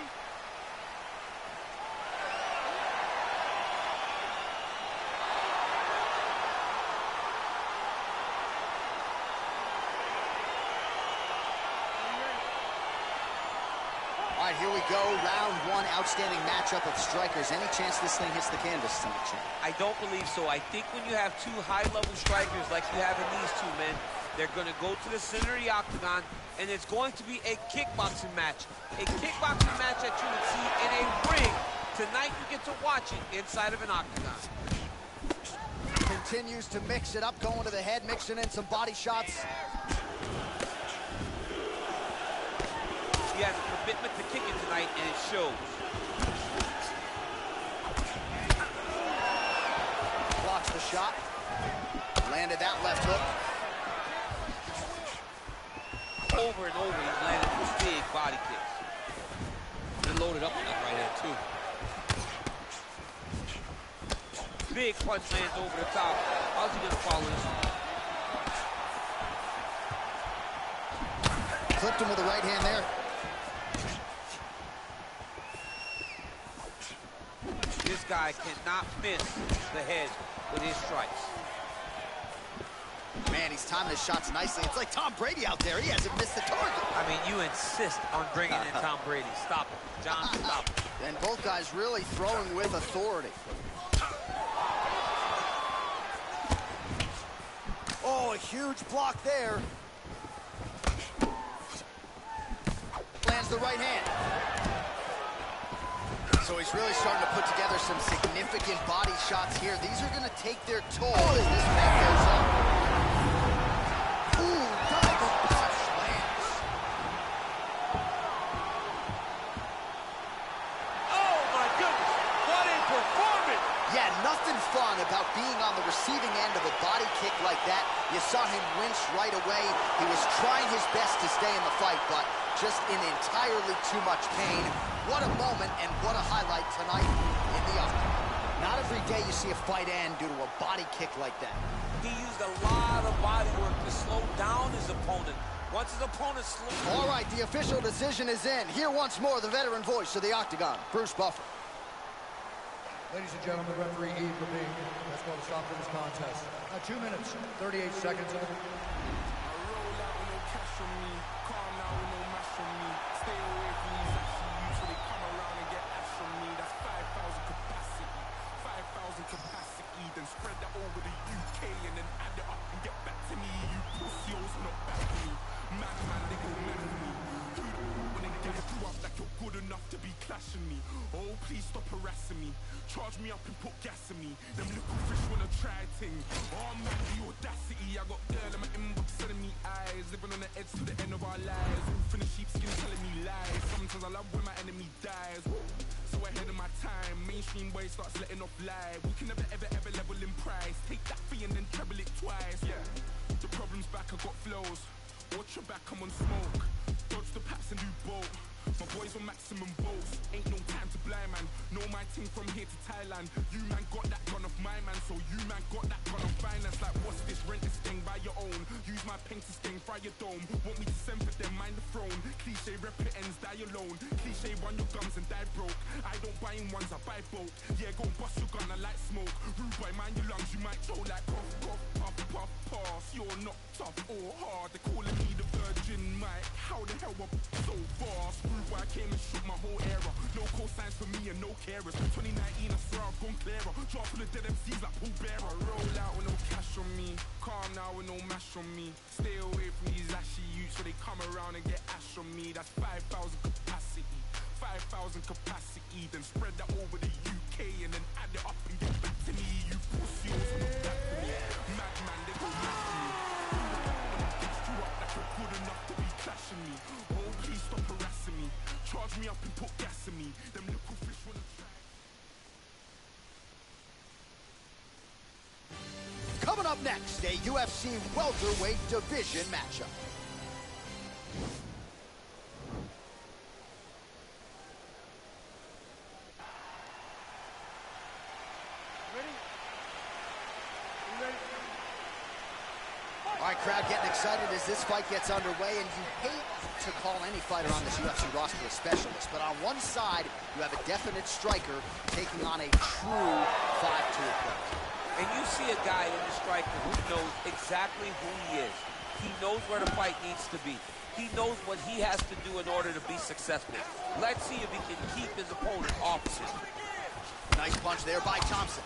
All right, here we go. Round one, outstanding matchup of strikers. Any chance this thing hits the canvas tonight, Champ? I don't believe so. I think when you have two high-level strikers like you have in these two men, they're going to go to the center of the octagon, and it's going to be a kickboxing match. A kickboxing match that you would see in a ring. Tonight you get to watch it inside of an octagon. Continues to mix it up, going to the head, mixing in some body shots. He has a commitment to kicking tonight, and it shows. Blocks the shot. Landed that left hook. over and over, he's landed big body kicks. They're loaded up with that right hand, too. Big punch lands over the top. How's he gonna follow this one? Clipped him with the right hand there. This guy cannot miss the head with his strikes. Man, he's timing his shots nicely. It's like Tom Brady out there. He hasn't missed the target. I mean, you insist on bringing in Tom Brady. Stop it. John, stop it. And both guys really throwing with authority. Oh, a huge block there. Lands the right hand. So he's really starting to put together some significant body shots here. These are going to take their toll as this man goes up. Ooh, diving punch lands. Oh, my goodness. What a performance. Yeah, nothing fun about being on the receiving end of a body kick like that. You saw him winch right away. He was trying his best to stay in the fight, but just in entirely too much pain. What a moment and what a highlight tonight in the octagon. Not every day you see a fight end due to a body kick like that. He used a lot of body work to slow down his opponent. Once his opponent slowed... All right, the official decision is in. Here once more, the veteran voice of the octagon, Bruce Buffer. Ladies and gentlemen, referee Yves Lavigne has called a stop to this contest. 2 minutes, 38 seconds. I roll out with no cash on me. Calm now with no mash on me. Stay away from these actually usually come around and get ash on me. That's 5,000 capacity. 5,000 capacity. Then spread that over the UK and then add it up and get back to me. You pussies not back to me. Man, they go mad at me. When they get you up like you're good enough to be clashing me. Oh, please stop harassing me. Charge me up and put gas in me. Them little fish wanna try ting. Oh man, the audacity. I got girl in my inbox sending me eyes. Living on the edge to the end of our lives. Wolf in the sheepskin telling me lies. Sometimes I love when my enemy dies. So ahead of my time, mainstream boy starts letting off live. We can never ever level in price. Take that fee and then treble it twice. Yeah, the problem's back, I got flows. Watch your back, I'm on smoke. Dodge the paps and do both. My boys on maximum bolts. Ain't no time to blind man. Know my team from here to Thailand. You man got that gun of my man, so you man got that gun of finance. Like what's this? Rent this thing by your own. Use my pen to sting, fry your dome. Want me to send for them, mind the throne. Cliche rep it ends, die alone. Cliche run your gums and die broke. I don't buy in ones, I buy both. Yeah, go bust your gun, I like smoke. Rude boy, mind your lungs, you might choke like puff, puff, puff, puff, pass. You're not tough or hard. They're calling me the Virgin Mike. How the hell up so fast? Rude boy, I came and shook my whole era. No cosigns for me and no carers. 2019, I swear I've gone clearer. Drop full of dead MCs like Paul Bearer. Roll out with no cash on me. Calm now with no mash on me. Stay away from these ashy youths so they come around and get ash on me. That's 5,000 capacity. 5,000 capacity. Then spread that over the UK and then add it up and get back to me. You pussies not back to me. Madman, they go mad to me. Fix you up like you're good enough to be clashing me. Oh, please stop harassing me. Charge me up and put gas in me. Them little fish wanna try. Coming up next, a UFC welterweight division matchup. Ready? You ready? All right, crowd getting excited as this fight gets underway, and you hate to call any fighter on this UFC roster a specialist, but on one side, you have a definite striker taking on a true 5-2 opponent. And you see a guy in the striker who knows exactly who he is. He knows where the fight needs to be. He knows what he has to do in order to be successful. Let's see if he can keep his opponent off of him. Nice punch there by Thompson.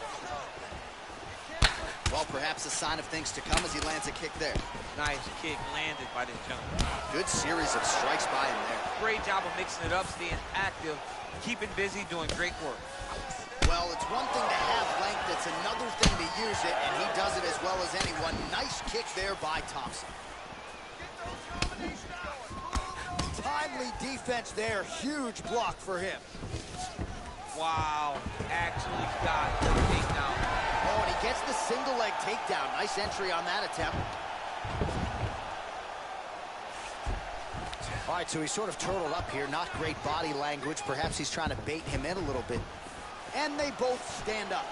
Well, perhaps a sign of things to come as he lands a kick there. Nice kick landed by this gentleman. Good series of strikes by him there. Great job of mixing it up, staying active, keeping busy, doing great work. Well, it's one thing to have length, it's another thing to use it, and he does it as well as anyone. Nice kick there by Thompson. Timely defense there, huge block for him. Wow, actually got the takedown. Oh, and he gets the single leg takedown. Nice entry on that attempt. All right, so he's sort of turtled up here. Not great body language. Perhaps he's trying to bait him in a little bit. And they both stand up.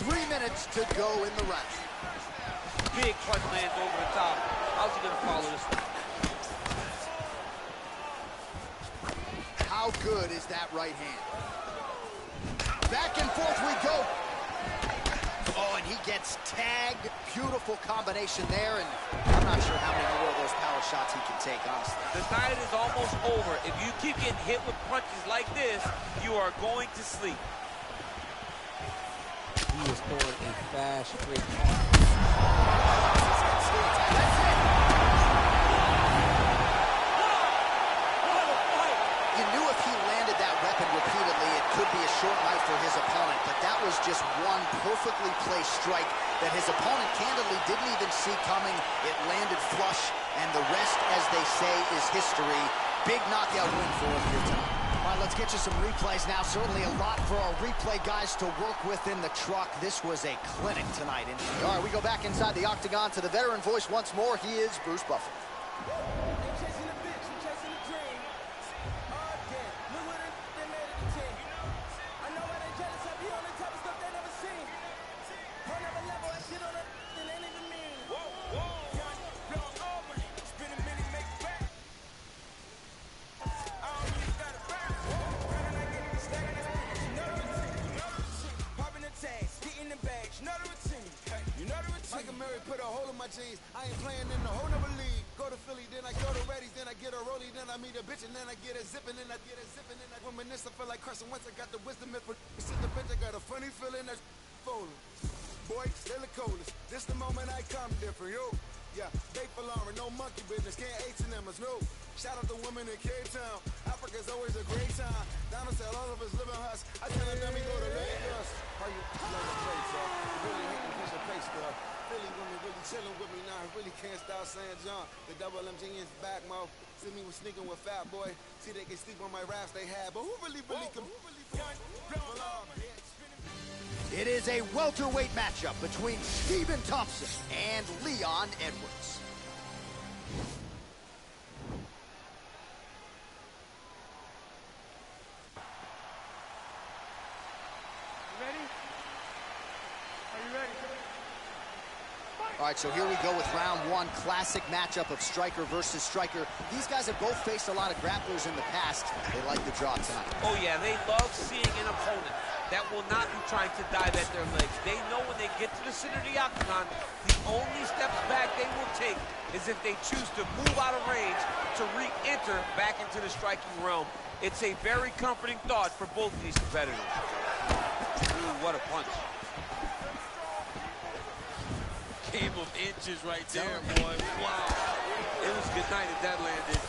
3 minutes to go in the round. Big punch lands over the top. How's he gonna follow this one? How good is that right hand? Back and forth we go. Oh, and he gets tagged. Beautiful combination there, and I'm not sure how many more of those power shots he can take, honestly. The night is almost over. If you keep getting hit with punches like this, you are going to sleep. He is throwing a fast, straight punch. That's it. You knew if he landed that weapon repeatedly, it could be a short night for his opponent, but that was just one perfectly placed strike that his opponent candidly didn't even see coming. It landed flush, and the rest, as they say, is history. Big knockout win for him here tonight. All right, let's get you some replays now. Certainly a lot for our replay guys to work with in the truck. This was a clinic tonight. All right, we go back inside the octagon to the veteran voice once more. He is Bruce Buffer. Put a hole in my jeans. I ain't playing in the whole nother league. Go to Philly, then I go to Reddy's, then I get a rollie, then I meet a bitch, and then I get a zippin', and I get a zippin', and I reminisce. I feel like Carson Wentz. I got the wisdom if sit the bench. I got a funny feeling that's falling. Boy, still the coldest. This the moment I come different, yo. Yeah, they for Lauren, no monkey business. Can't H&M's, no. Shout out to women in Cape Town. Africa's always a great time. Down said all of us live in huts. I tell them we go to Lagos. How you love the place, y'all? Really hating piece of pace, though. Philly women really chilling with me now. I really can't stop saying John. The double MG is back, mo. See me was sneaking with Fat Boy. See they can sleep on my raps they had. But who really can... It is a welterweight matchup between Stephen Thompson and Leon Edwards. All right, so here we go with round one. Classic matchup of striker versus striker. These guys have both faced a lot of grapplers in the past. They like the draw tonight. Oh, yeah, they love seeing an opponent that will not be trying to dive at their legs. They know when they get to the center of the octagon, the only steps back they will take is if they choose to move out of range to re-enter back into the striking realm. It's a very comforting thought for both of these competitors. Ooh, what a punch. Game of inches right there, boy. Wow. It was good night if that landed.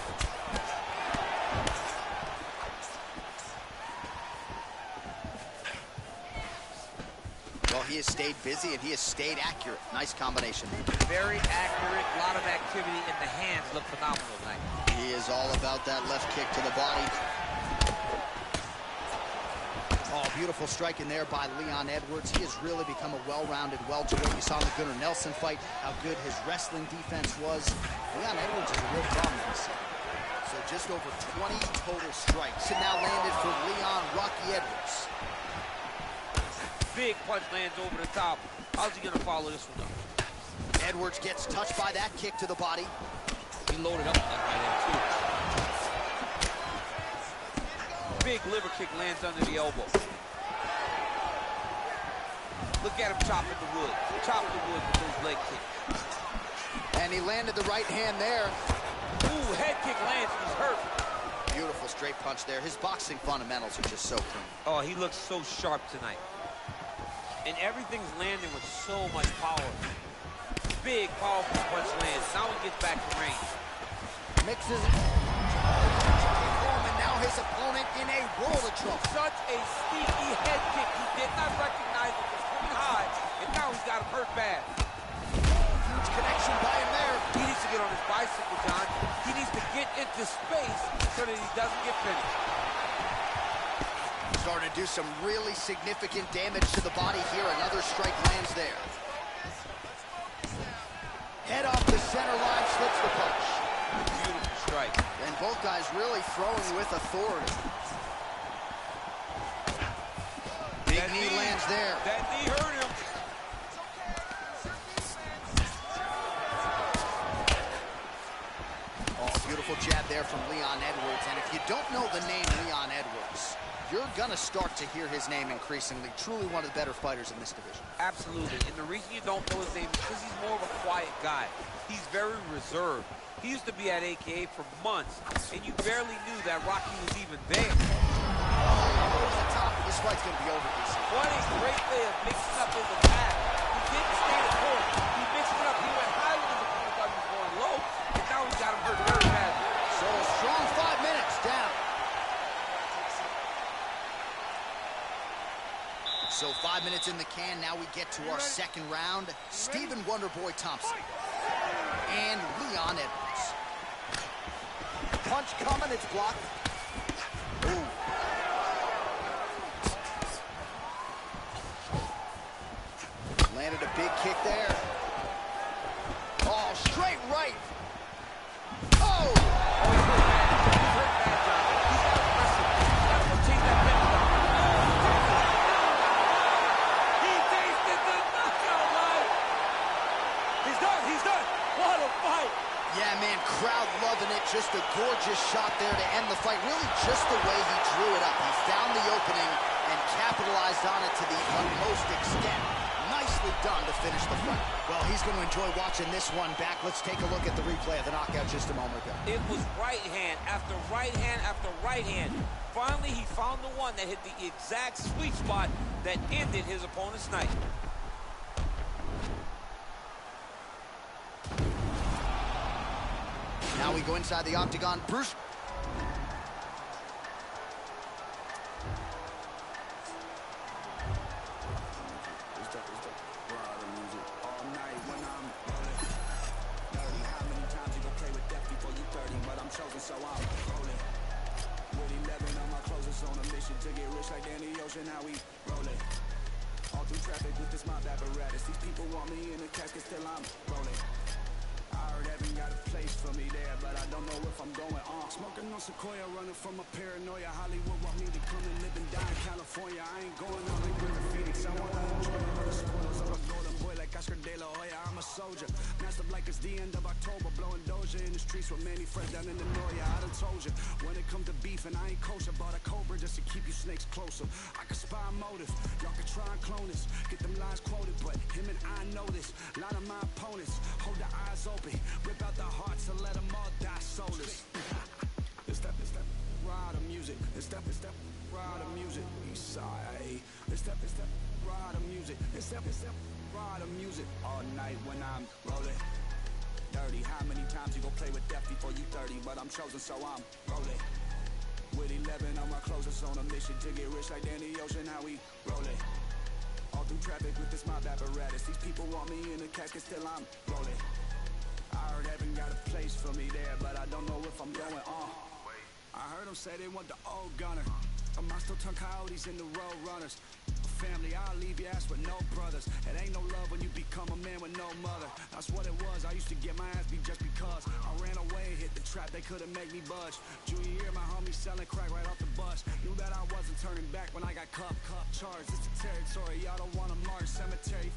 Well, he has stayed busy and he has stayed accurate. Nice combination. Very accurate. A lot of activity, and the hands look phenomenal tonight. He is all about that left kick to the body. Oh, beautiful strike in there by Leon Edwards. He has really become a well-rounded welterweight. You saw in the Gunnar Nelson fight how good his wrestling defense was. Leon Edwards is a real problem, he said. So just over 20 total strikes. And now landed for Leon Rocky Edwards. Big punch lands over the top. How's he gonna follow this one up? Edwards gets touched by that kick to the body. He loaded up with that right hand, too. Big liver kick lands under the elbow. Look at him chopping the wood. Chop the wood with those leg kicks. And he landed the right hand there. Ooh, head kick lands, he's hurt. Beautiful straight punch there. His boxing fundamentals are just so clean. Oh, he looks so sharp tonight. And everything's landing with so much power. Big, powerful punch lands. Now he gets back to range. Mixes and now his opponent in a world of trouble. Such a sneaky head kick. He did not recognize it was coming high, and now he's got him hurt bad. Huge connection by him there. He needs to get on his bicycle, John. He needs to get into space so that he doesn't get finished. Starting to do some really significant damage to the body here. Another strike lands there. Head off the center line, slips the punch. both guys really throwing with authority. Big knee lands there. That knee hurt him. Oh, beautiful jab there from Leon Edwards. And if you don't know the name Leon Edwards, you're going to start to hear his name increasingly. Truly one of the better fighters in this division. Absolutely. And the reason you don't know his name is because he's more of a quiet guy. He's very reserved. He used to be at AKA for months, and you barely knew that Rocky was even there. This fight's going to be over, DC. What a great way of mixing up his attack. He didn't stay the course. He mixed it up. He went high when his opponent thought he was going low, and now he got him hurt very badly. So a strong 5 minutes down. So 5 minutes in the can. Now we get to our second round. Stephen Wonderboy Thompson and Leon Edwards. Punch coming, it's blocked. Ooh. Landed a big kick there. Oh, straight right. Oh! Yeah, man, crowd loving it. Just a gorgeous shot there to end the fight. Really just the way he drew it up. He found the opening and capitalized on it to the utmost extent. Nicely done to finish the fight. Well, he's going to enjoy watching this one back. Let's take a look at the replay of the knockout just a moment ago. It was right hand after right hand after right hand. Finally, he found the one that hit the exact sweet spot that ended his opponent's night. Now we go inside the octagon. Bruce. So I'm rolling with 11 on my closest on a mission to get rich like Danny Ocean. How we rolling all through traffic with this mob apparatus. These people want me in the casket, still I'm rolling. I heard heaven got a place for me there, but I don't know if I'm going on. Smoking on Sequoia, running from a paranoia. Hollywood want me to come and live and die in California. I ain't going on like River Phoenix. I wanna enjoy the spoils of a golden boy like Oscar De La Hoya. I'm a soldier, masked up like it's the end of October, blowing Doja in the streets with many friends down in the Noya. I done told you, when it come to beef and I ain't kosher, bought a Cobra just to keep you snakes closer. I can spy motive, y'all can try and clone this, get them lines quoted, but him and I know this. A lot of my opponents hold their eyes open, rip out the hearts and let them all die soulless. It's that ride of music. It's that ride of music. East side. It's that ride of music. It's that ride of music. All night when I'm rolling. Dirty. How many times you gon' play with death before you 30? But I'm chosen, so I'm rolling. With 11 on my closest on a mission to get rich like Danny Ocean. How we rolling? All through traffic with this mob apparatus. These people want me in the casket, still I'm rolling. I heard heaven got a place for me there, but I don't know if I'm going on. I heard them say they want the old gunner. Am I still turn coyotes into road runners? Family, I'll leave your ass with no brothers. It ain't no love when you become a man with no mother. That's what it was. I used to get my ass beat just because I ran away and hit the trap. They couldn't make me budge. Junior year, my homie selling crack right off the bus. Knew that I wasn't turning back when I got cuffed. Charged, it's the territory. Y'all don't want to march cemetery.